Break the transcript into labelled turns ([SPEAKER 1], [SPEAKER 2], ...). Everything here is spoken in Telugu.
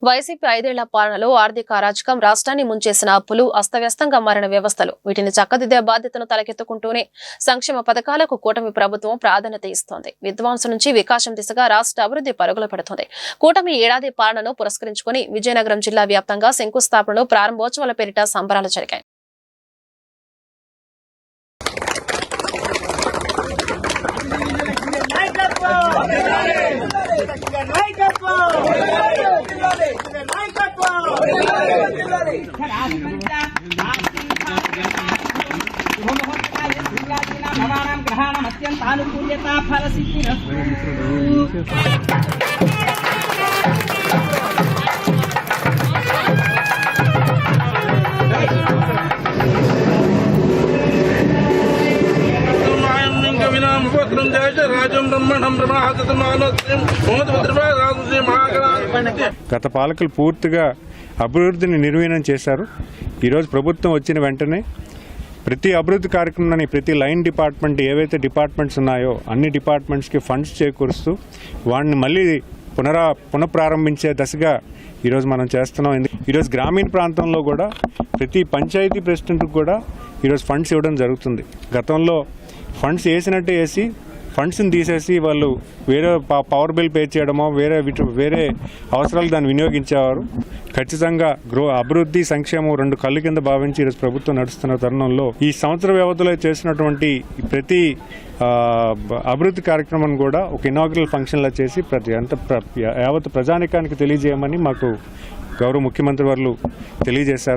[SPEAKER 1] వైసీపీ 5 ఏళ్ల పాలనలో ఆర్థిక అరాచకం, రాష్ట్రాన్ని ముంచేసిన అప్పులు, అస్తవ్యస్తంగా మారిన వ్యవస్థలు, వీటిని చక్కదిద్దే బాధ్యతను తలకెత్తుకుంటూనే సంక్షేమ పథకాలకు కూటమి ప్రభుత్వం ప్రాధాన్యత ఇస్తోంది. విధ్వంసం నుంచి వికాసం దిశగా రాష్ట్ర అభివృద్ధి పరుగులు పెడుతోంది. కూటమి ఏడాది పాలనను పురస్కరించుకుని విజయనగరం జిల్లా వ్యాప్తంగా శంకుస్థాపనలు, ప్రారంభోత్సవాల పేరిట సంబరాలు జరిగాయి.
[SPEAKER 2] గత పాలకులు పూర్తిగా అభివృద్ధిని నిర్వీర్యం చేశారు. ఈరోజు ప్రభుత్వం వచ్చిన వెంటనే ప్రతి అభివృద్ధి కార్యక్రమాన్ని, ప్రతి లైన్ డిపార్ట్మెంట్ ఏవైతే డిపార్ట్మెంట్స్ ఉన్నాయో అన్ని డిపార్ట్మెంట్స్కి ఫండ్స్ చేకూరుస్తూ వాటిని మళ్ళీ పునఃప్రారంభించే దశగా ఈరోజు మనం చేస్తున్నాం. ఈరోజు గ్రామీణ ప్రాంతంలో కూడా ప్రతి పంచాయతీ ప్రెసిడెంట్కి కూడా ఈరోజు ఫండ్స్ ఇవ్వడం జరుగుతుంది. గతంలో ఫండ్స్ వేసినట్టే వేసి ఫండ్స్ని తీసేసి వాళ్ళు వేరే పవర్ బిల్ పే చేయడమో వేరే అవసరాలు దాన్ని వినియోగించేవారు. ఖచ్చితంగా అభివృద్ధి, సంక్షేమం రెండు కళ్ళు కింద భావించి ఈరోజు ప్రభుత్వం నడుస్తున్న తరుణంలో ఈ సంవత్సర వ్యవధిలో చేసినటువంటి ప్రతి అభివృద్ధి కార్యక్రమాన్ని కూడా ఒక ఇనాగ్రల్ ఫంక్షన్లా చేసి యావత్ ప్రజానికానికి తెలియజేయమని మాకు గౌరవ ముఖ్యమంత్రి వారు తెలియజేశారు.